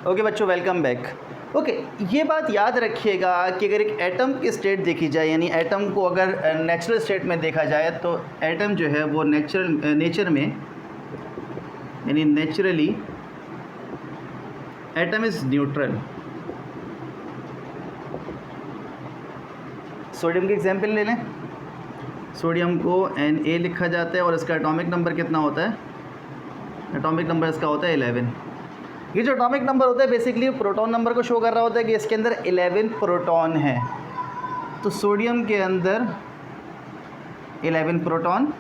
Okay बच्चों, welcome back. Okay, ये बात याद रखिएगा कि अगर एक एटम की स्टेट देखी जाए, यानी एटम को अगर नेचुरल स्टेट में देखा जाए, तो एटम जो है वो नेचर में, यानी naturally atom is neutral. Sodium की एग्जांपल ले लें। सोडियम को Na लिखा जाता है और इसका एटॉमिक नंबर कितना होता है? एटॉमिक नंबर इसका होता है 11। ये जो एटॉमिक नंबर होता है बेसिकली प्रोटॉन नंबर को शो कर रहा होता है कि इसके अंदर 11 प्रोटॉन है। तो सोडियम के अंदर 11 प्रोटॉन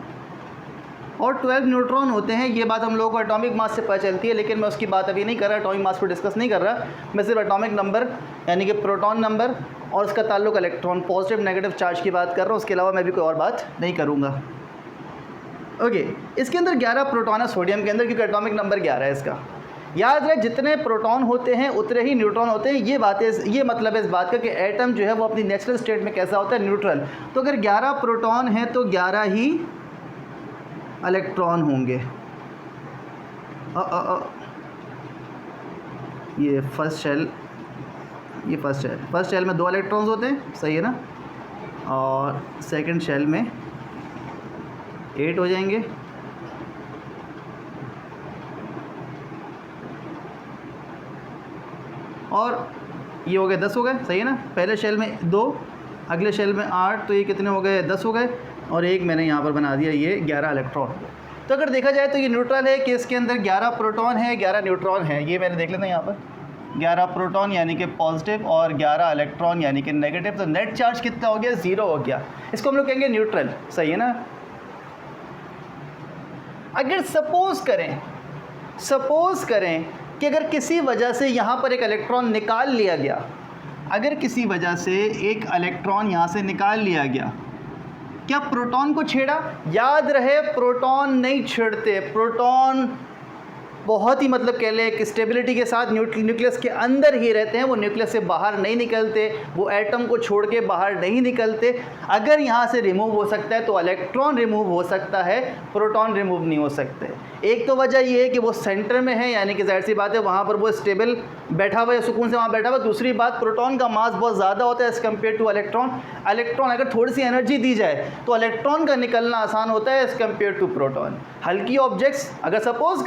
और 12 न्यूट्रॉन होते हैं। ये बात हम लोगों को एटॉमिक मास से पता चलती है, लेकिन मैं उसकी बात अभी नहीं कर रहा, एटॉमिक मास को डिस्कस नहीं कर रहा। मैं सिर्फ एटॉमिक नंबर यानी कि प्रोटॉन नंबर और उसका ताल्लुक इलेक्ट्रॉन, पॉजिटिव नेगेटिव चार्ज की बात कर रहा हूँ। उसके अलावा मैं भी कोई और बात नहीं करूँगा। ओके, इसके अंदर 11 प्रोटॉन है सोडियम के अंदर, क्योंकि एटॉमिक नंबर 11 है इसका। याद रहे, जितने प्रोटॉन होते हैं उतने ही न्यूट्रॉन होते हैं। ये मतलब है इस बात का कि एटम जो है वो अपनी नेचुरल स्टेट में कैसा होता है? न्यूट्रल। तो अगर 11 प्रोटॉन हैं तो 11 ही इलेक्ट्रॉन होंगे। ये फर्स्ट शेल में 2 इलेक्ट्रॉन्स होते हैं, सही है ना? और सेकंड शेल में 8 हो जाएंगे। और ये हो गए 10 हो गए, सही है ना? पहले शेल में 2, अगले शेल में 8, तो ये कितने हो गए? 10 हो गए। और एक मैंने यहाँ पर बना दिया, ये 11 इलेक्ट्रॉन। तो अगर देखा जाए तो ये न्यूट्रल है कि इसके अंदर 11 प्रोटॉन है, 11 न्यूट्रॉन है। ये मैंने देख लेता यहाँ पर 11 प्रोटॉन यानी कि पॉजिटिव और 11 इलेक्ट्रॉन यानी कि नेगेटिव। तो नेट चार्ज कितना हो गया? 0 हो गया। इसको हम लोग कहेंगे न्यूट्रल, सही है ना? अगर सपोज करें कि अगर किसी वजह से यहाँ पर एक इलेक्ट्रॉन निकाल लिया गया, अगर किसी वजह से एक इलेक्ट्रॉन यहाँ से निकाल लिया गया, क्या प्रोटॉन को छेड़ा? याद रहे, प्रोटॉन नहीं छेड़ते। प्रोटॉन बहुत ही मतलब कह लें कि स्टेबिलिटी के साथ न्यूक्लियस के अंदर ही रहते हैं। वो न्यूक्लियस से बाहर नहीं निकलते, वो एटम को छोड़ के बाहर नहीं निकलते। अगर यहाँ से रिमूव हो सकता है तो इलेक्ट्रॉन रिमूव हो सकता है, प्रोटॉन रिमूव नहीं हो सकते। एक तो वजह ये है कि वो सेंटर में है, यानी कि जाहिर सी बात है वहाँ पर वो स्टेबल बैठा हुआ है, सुकून से वहाँ बैठा हुआ है। दूसरी बात, प्रोटॉन का मास बहुत ज़्यादा होता है as compare two electron. Electron अगर थोड़ी सी एनर्जी दी जाए तो इलेक्ट्रॉन का निकलना आसान होता है एज़ कम्पेयर टू प्रोटॉन। हल्की ऑब्जेक्ट्स अगर सपोज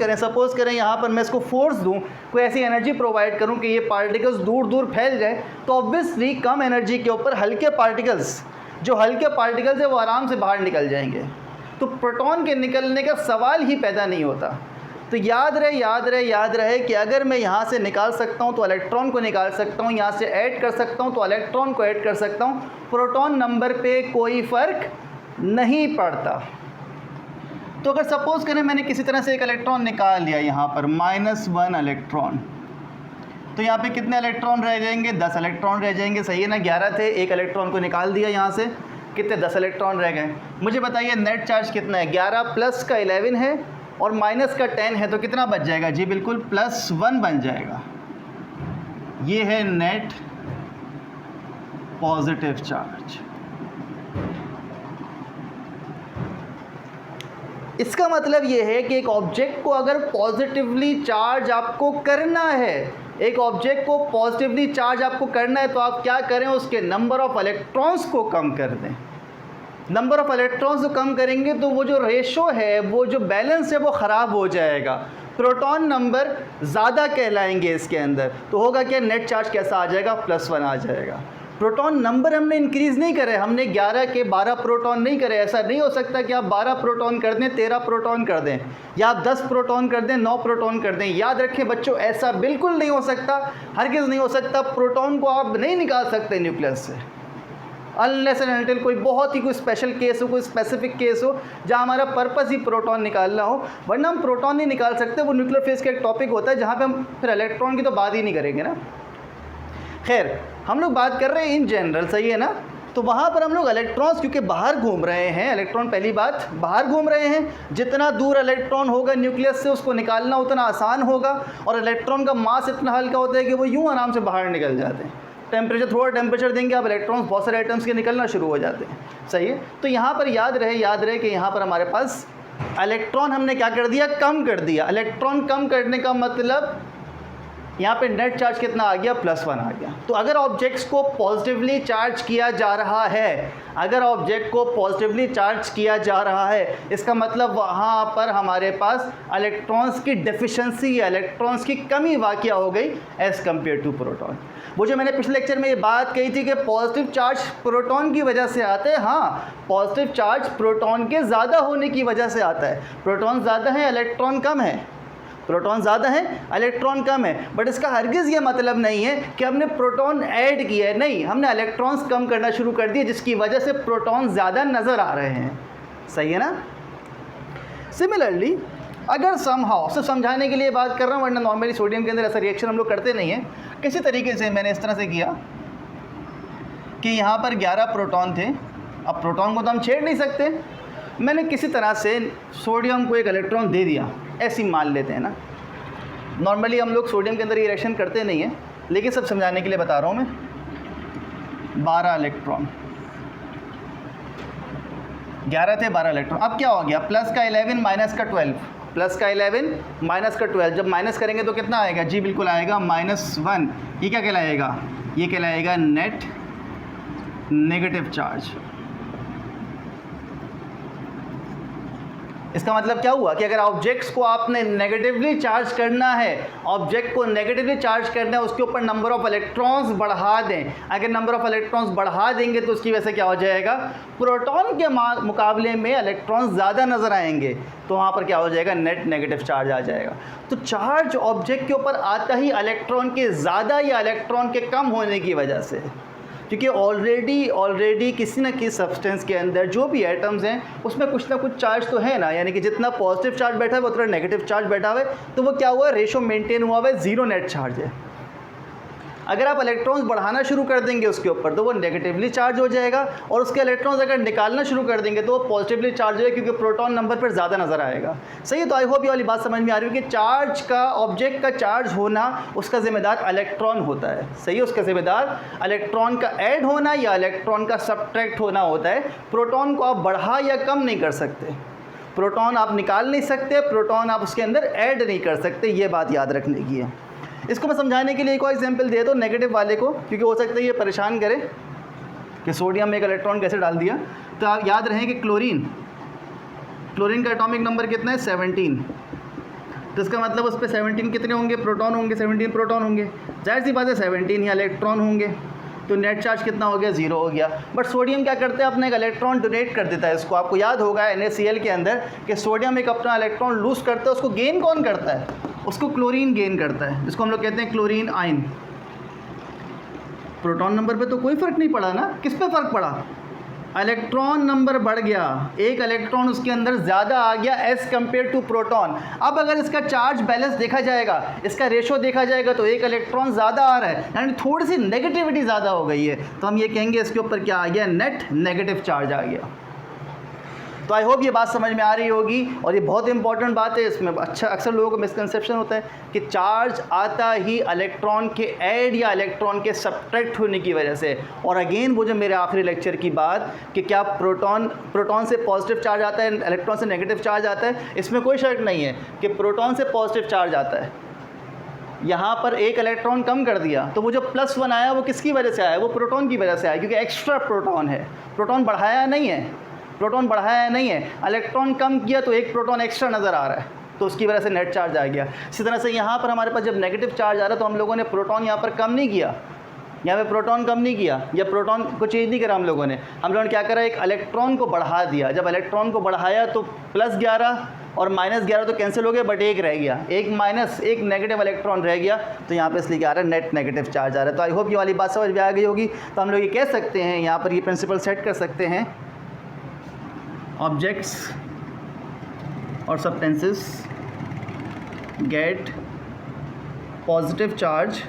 करें यहाँ पर मैं इसको फोर्स दूँ, कोई ऐसी एनर्जी प्रोवाइड करूँ कि ये पार्टिकल्स दूर दूर फैल जाए, तो ऑब्वियसली कम एनर्जी के ऊपर हल्के पार्टिकल्स है वो आराम से बाहर निकल जाएंगे। तो प्रोटॉन के निकलने का सवाल ही पैदा नहीं होता। तो याद रहे कि अगर मैं यहाँ से निकाल सकता हूँ तो इलेक्ट्रॉन को निकाल सकता हूँ, यहाँ से ऐड कर सकता हूँ तो इलेक्ट्रॉन को ऐड कर सकता हूँ। प्रोटॉन नंबर पे कोई फ़र्क नहीं पड़ता। तो अगर सपोज़ करें मैंने किसी तरह से एक इलेक्ट्रॉन निकाल लिया यहाँ पर, -1 इलेक्ट्रॉन, तो यहाँ पे कितने इलेक्ट्रॉन रह जाएंगे? 10 इलेक्ट्रॉन रह जाएंगे, सही है ना? 11 थे, एक इलेक्ट्रॉन को निकाल दिया यहाँ से, कितने? 10 इलेक्ट्रॉन रह गए। मुझे बताइए नेट चार्ज कितना है? 11 प्लस का 11 है और माइनस का 10 है, तो कितना बच जाएगा? जी बिल्कुल, +1 बन जाएगा। ये है नेट पॉजिटिव चार्ज। इसका मतलब ये है कि एक ऑब्जेक्ट को अगर पॉजिटिवली चार्ज आपको करना है, तो आप क्या करें? उसके नंबर ऑफ़ इलेक्ट्रॉन्स को कम कर दें। नंबर ऑफ़ इलेक्ट्रॉन्स को कम करेंगे तो वो जो रेशो है, वो जो बैलेंस है, वो ख़राब हो जाएगा। प्रोटॉन नंबर ज़्यादा कहलाएंगे इसके अंदर, तो होगा क्या? नेट चार्ज कैसा आ जाएगा? +1 आ जाएगा। प्रोटॉन नंबर हमने इंक्रीज़ नहीं करे, हमने 11 के 12 प्रोटॉन नहीं करे। ऐसा नहीं हो सकता कि आप 12 प्रोटॉन कर दें, 13 प्रोटॉन कर दें, या आप 10 प्रोटॉन कर दें, 9 प्रोटॉन कर दें। याद रखें बच्चों, ऐसा बिल्कुल नहीं हो सकता, हरगिज़ नहीं हो सकता। प्रोटॉन को आप नहीं निकाल सकते न्यूक्लियस से, अनलेस एंड अनटिल कोई बहुत ही कोई स्पेशल केस हो, कोई स्पेसिफिक केस हो जहाँ हमारा पर्पस ही प्रोटॉन निकालना हो, वरना हम प्रोटॉन नहीं निकाल सकते। वो न्यूक्लियर फेज़ का एक टॉपिक होता है जहाँ पे हम फिर इलेक्ट्रॉन की तो बात ही नहीं करेंगे ना। खैर, हम लोग बात कर रहे हैं इन जनरल, सही है ना? तो वहाँ पर हम लोग इलेक्ट्रॉन्स क्योंकि बाहर घूम रहे हैं, इलेक्ट्रॉन पहली बात बाहर घूम रहे हैं, जितना दूर इलेक्ट्रॉन होगा न्यूक्लियस से उसको निकालना उतना आसान होगा, और इलेक्ट्रॉन का मास इतना हल्का होता है कि वो यूँ आराम से बाहर निकल जाते हैं। थोड़ा टेम्परेचर देंगे आप, इलेक्ट्रॉन्स बहुत सारे आइटम्स के निकलना शुरू हो जाते हैं, सही है? तो यहाँ पर याद रहे कि यहाँ पर हमारे पास इलेक्ट्रॉन हमने क्या कर दिया? कम कर दिया। इलेक्ट्रॉन कम करने का मतलब यहाँ पे नेट चार्ज कितना आ गया, +1 आ गया। तो अगर ऑब्जेक्ट्स को पॉजिटिवली चार्ज किया जा रहा है, अगर ऑब्जेक्ट को पॉजिटिवली चार्ज किया जा रहा है, इसका मतलब वहाँ पर हमारे पास इलेक्ट्रॉन्स की डेफिशिएंसी, इलेक्ट्रॉन्स की कमी वाक़या हो गई एज़ कम्पेयर टू प्रोटॉन। वो जो मैंने पिछले लेक्चर में ये बात कही थी कि पॉजिटिव चार्ज प्रोटॉन की वजह से आता है, हाँ पॉजिटिव चार्ज प्रोटॉन के ज़्यादा होने की वजह से आता है। प्रोटॉन ज़्यादा है, इलेक्ट्रॉन कम है, प्रोटॉन ज़्यादा है, इलेक्ट्रॉन कम है। बट इसका हरगिज़ ये मतलब नहीं है कि हमने प्रोटॉन ऐड किया है, नहीं, हमने इलेक्ट्रॉन्स कम करना शुरू कर दिए जिसकी वजह से प्रोटॉन ज़्यादा नज़र आ रहे हैं। सही है ना। सिमिलरली अगर समहाउ, सिर्फ समझाने के लिए बात कर रहा हूँ, वरना नॉर्मली सोडियम के अंदर ऐसा रिएक्शन हम लोग करते नहीं हैं। किसी तरीके से मैंने इस तरह से किया कि यहाँ पर 11 प्रोटॉन थे। अब प्रोटॉन को तो हम छेड़ नहीं सकते, मैंने किसी तरह से सोडियम को एक इलेक्ट्रॉन दे दिया, ऐसे ही मान लेते हैं ना। नॉर्मली हम लोग सोडियम के अंदर ये रिएक्शन करते नहीं हैं, लेकिन सब समझाने के लिए बता रहा हूँ मैं। 12 इलेक्ट्रॉन, 11 थे, 12 इलेक्ट्रॉन। अब क्या हो गया, प्लस का 11 माइनस का 12, प्लस का 11 माइनस का 12। जब माइनस करेंगे तो कितना आएगा, जी बिल्कुल आएगा -1। ये क्या कहलाएगा, ये कहलाएगा नेट नेगेटिव चार्ज। इसका मतलब क्या हुआ कि अगर ऑब्जेक्ट्स को आपने नेगेटिवली चार्ज करना है, ऑब्जेक्ट को नेगेटिवली चार्ज करना है, उसके ऊपर नंबर ऑफ इलेक्ट्रॉन्स बढ़ा दें। अगर नंबर ऑफ इलेक्ट्रॉन्स बढ़ा देंगे तो उसकी वजह से क्या हो जाएगा, प्रोटॉन के मुकाबले में इलेक्ट्रॉन्स ज़्यादा नज़र आएंगे, तो वहाँ पर क्या हो जाएगा, नेट नेगेटिव चार्ज आ जाएगा। तो चार्ज ऑब्जेक्ट के ऊपर आता ही इलेक्ट्रॉन के ज़्यादा या इलेक्ट्रॉन के कम होने की वजह से, क्योंकि ऑलरेडी किसी न किसी सब्सटेंस के अंदर जो भी एटम्स हैं उसमें कुछ ना कुछ चार्ज तो है ना, यानी कि जितना पॉजिटिव चार्ज बैठा है उतना नेगेटिव चार्ज बैठा हुआ है। तो वो क्या हुआ, रेशो मेंटेन हुआ है, 0 नेट चार्ज है। अगर आप इलेक्ट्रॉन्स बढ़ाना शुरू कर देंगे उसके ऊपर तो वो नेगेटिवली चार्ज हो जाएगा, और उसके इलेक्ट्रॉन्स अगर निकालना शुरू कर देंगे तो वो पॉजिटिवली चार्ज होगा, क्योंकि प्रोटॉन नंबर पर ज़्यादा नज़र आएगा। सही है। तो आई होप ये वाली बात समझ में आ रही है कि चार्ज का, ऑब्जेक्ट का चार्ज होना उसका जिम्मेदार इलेक्ट्रॉन होता है। सही है, उसका जिम्मेदार इलेक्ट्रॉन का ऐड होना या इलेक्ट्रॉन का सब्ट्रैक्ट होना होता है। प्रोटॉन को आप बढ़ा या कम नहीं कर सकते, प्रोटॉन आप निकाल नहीं सकते, प्रोटॉन आप उसके अंदर ऐड नहीं कर सकते, ये बात याद रखने की है। इसको मैं समझाने के लिए एक और एग्जांपल दे दो नेगेटिव वाले को, क्योंकि हो सकता है ये परेशान करे कि सोडियम में एक इलेक्ट्रॉन कैसे डाल दिया। तो आप याद रखें कि क्लोरीन का एटॉमिक नंबर कितना है, 17। तो इसका मतलब उस पर 17 कितने होंगे, प्रोटॉन होंगे, 17 प्रोटॉन होंगे। जाहिर सी बात है 17 ही इलेक्ट्रॉन होंगे, तो नेट चार्ज कितना हो गया, 0 हो गया। बट सोडियम क्या करते हैं, अपना एक इलेक्ट्रॉन डोनेट कर देता है। इसको आपको याद होगा NaCl के अंदर कि सोडियम एक अपना इलेक्ट्रॉन लूज़ करता है, उसको गेन कौन करता है, उसको क्लोरीन गेन करता है, जिसको हम लोग कहते हैं क्लोरीन आयन। प्रोटॉन नंबर पे तो कोई फ़र्क नहीं पड़ा ना, किस पे फ़र्क पड़ा, इलेक्ट्रॉन नंबर बढ़ गया, एक इलेक्ट्रॉन उसके अंदर ज़्यादा आ गया एज़ कम्पेयर टू प्रोटॉन। अब अगर इसका चार्ज बैलेंस देखा जाएगा, इसका रेशो देखा जाएगा, तो एक इलेक्ट्रॉन ज़्यादा आ रहा है, यानी थोड़ी सी नेगेटिविटी ज़्यादा हो गई है। तो हम ये कहेंगे इसके ऊपर क्या आ गया, नेट नेगेटिव चार्ज आ गया। तो आई होप ये बात समझ में आ रही होगी, और ये बहुत इंपॉर्टेंट बात है। इसमें अच्छा अक्सर लोगों को मिसकंसेप्शन होता है कि चार्ज आता ही इलेक्ट्रॉन के ऐड या इलेक्ट्रॉन के सब्ट्रैक्ट होने की वजह से। और अगेन वो जो मेरे आखिरी लेक्चर की बात कि क्या प्रोटॉन से पॉजिटिव चार्ज आता है, इलेक्ट्रॉन से नेगेटिव चार्ज आता है, इसमें कोई शक नहीं है कि प्रोटॉन से पॉजिटिव चार्ज आता है। यहाँ पर एक इलेक्ट्रॉन कम कर दिया तो वो जो +1 आया वो किसकी वजह से आया, वो प्रोटॉन की वजह से आया, क्योंकि एक्स्ट्रा प्रोटॉन है, प्रोटॉन बढ़ाया नहीं है, इलेक्ट्रॉन कम किया तो एक प्रोटॉन एक्स्ट्रा नज़र आ रहा है, तो उसकी वजह से नेट चार्ज आ गया। इसी तरह से यहाँ पर हमारे पास जब नेगेटिव चार्ज आ रहा है तो हम लोगों ने प्रोटॉन यहाँ पर कम नहीं किया, यहाँ पे प्रोटॉन कम नहीं किया या प्रोटॉन को चेंज नहीं करा। हम लोगों ने क्या करा, एक इलेक्ट्रॉन को बढ़ा दिया। जब इलेक्ट्रॉन को बढ़ाया तो +11 और -11 तो कैंसिल हो गए, बट एक रह गया, एक नेगेटिव इलेक्ट्रॉन रह गया, तो यहाँ पे इसलिए क्या आ रहा है, नेट नेगेटिव चार्ज आ रहा है। तो आई होप ये वाली बात समझ में आ गई होगी। तो हम लोग ये कह सकते हैं, यहाँ पर ये प्रिंसिपल सेट कर सकते हैं, ऑब्जेक्ट्स और substances get positive charge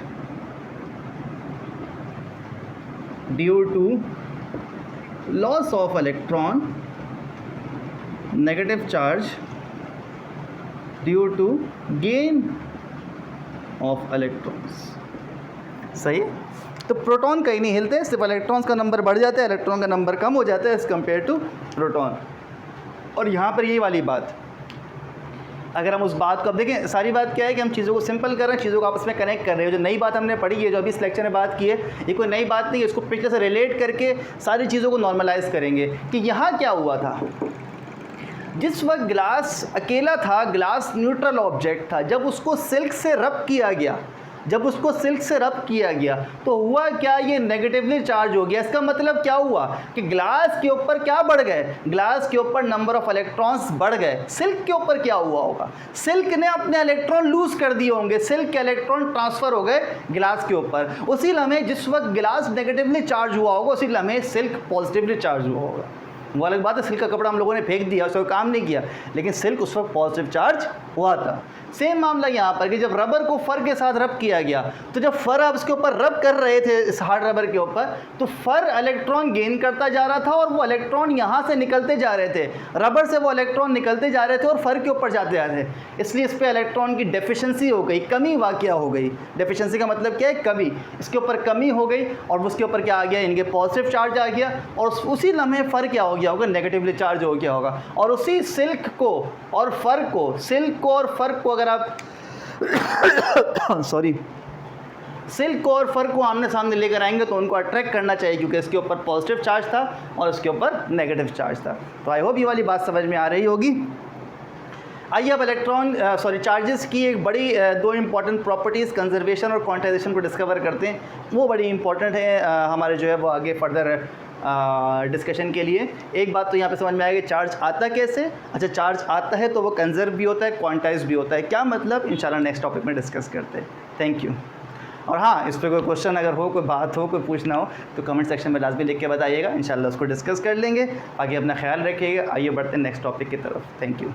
due to loss of electron, negative charge due to gain of electrons. सही है। तो प्रोटॉन कहीं नहीं हिलते, सिर्फ इलेक्ट्रॉन्स का नंबर बढ़ जाता है, इलेक्ट्रॉन का नंबर कम हो जाता है एज़ कम्पेयर टू प्रोटॉन। और यहाँ पर यही वाली बात अगर हम उस बात को, अब देखें सारी बात क्या है कि हम चीज़ों को सिंपल कर रहे हैं, चीज़ों को आपस में कनेक्ट कर रहे हैं। जो नई बात हमने पढ़ी है, जो अभी इस लेक्चर में बात की है, ये कोई नई बात नहीं है, इसको पिछले से रिलेट करके सारी चीज़ों को नॉर्मलाइज करेंगे कि यहाँ क्या हुआ था। जिस वक्त ग्लास अकेला था, ग्लास न्यूट्रल ऑब्जेक्ट था, जब उसको सिल्क से रब किया गया, तो हुआ क्या, ये नेगेटिवली चार्ज हो गया। इसका मतलब क्या हुआ कि ग्लास के ऊपर क्या बढ़ गए, ग्लास के ऊपर नंबर ऑफ इलेक्ट्रॉन्स बढ़ गए। सिल्क के ऊपर क्या हुआ होगा, सिल्क ने अपने इलेक्ट्रॉन लूज कर दिए होंगे, सिल्क के इलेक्ट्रॉन ट्रांसफर हो गए ग्लास के ऊपर। उसी लम्हे जिस वक्त ग्लास नेगेटिवली चार्ज हुआ होगा, उसी लम्हे सिल्क पॉजिटिवली चार्ज हुआ होगा। वो अलग बात है, सिल्क का कपड़ा हम लोगों ने फेंक दिया, उसका काम नहीं किया, लेकिन सिल्क उस वक्त पॉजिटिव चार्ज हुआ था। सेम मामला यहाँ पर कि जब रबर को फर के साथ रब किया गया, तो जब फर आप इसके ऊपर रब कर रहे थे इस हार्ड रबर के ऊपर, तो फर इलेक्ट्रॉन गेन करता जा रहा था और वो इलेक्ट्रॉन यहाँ से निकलते जा रहे थे, रबर से वो इलेक्ट्रॉन निकलते जा रहे थे और फर के ऊपर जाते जा रहे थे। इसलिए इस पर इलेक्ट्रॉन की डेफिशिएंसी हो गई, कमी वाक़या हो गई। डेफिशिएंसी का मतलब क्या है, कमी। इसके ऊपर कमी हो गई और उसके ऊपर क्या आ गया, इनके पॉजिटिव चार्ज आ गया, और उसी लम्हे फर क्या हो गया होगा, नेगेटिवली चार्ज हो गया होगा। और उसी सिल्क को और फर को, सिल्क को और फर को अगर आप सॉरी सिल्क को और फर को आमने सामने लेकर आएंगे तो उनको अट्रैक्ट करना चाहिए, क्योंकि इसके ऊपर पॉजिटिव चार्ज था और इसके ऊपर नेगेटिव चार्ज था। तो आई होप ये वाली बात समझ में आ रही होगी। आइए अब चार्जेस की एक बड़ी दो इंपॉर्टेंट प्रॉपर्टीज़, कंजर्वेशन और क्वांटाइजेशन को डिस्कवर करते हैं। वो बड़ी इंपॉर्टेंट है हमारे जो है वो आगे फर्दर डिस्कशन के लिए। एक बात तो यहाँ पे समझ में आएगी, चार्ज आता कैसे। अच्छा, चार्ज आता है तो वो कंजर्व भी होता है, क्वांटाइज भी होता है। क्या मतलब, इंशाल्लाह नेक्स्ट टॉपिक में डिस्कस करते हैं। Thank you. और हाँ, इस पर कोई क्वेश्चन अगर हो, कोई बात हो, कोई पूछना हो तो कमेंट सेक्शन में लाजमी लिख के बताइएगा, इंशाल्लाह उसको डिस्कस कर लेंगे। आगे अपना ख्याल रखिएगा। आइए बढ़ते हैं नेक्स्ट टॉपिक की तरफ। Thank you.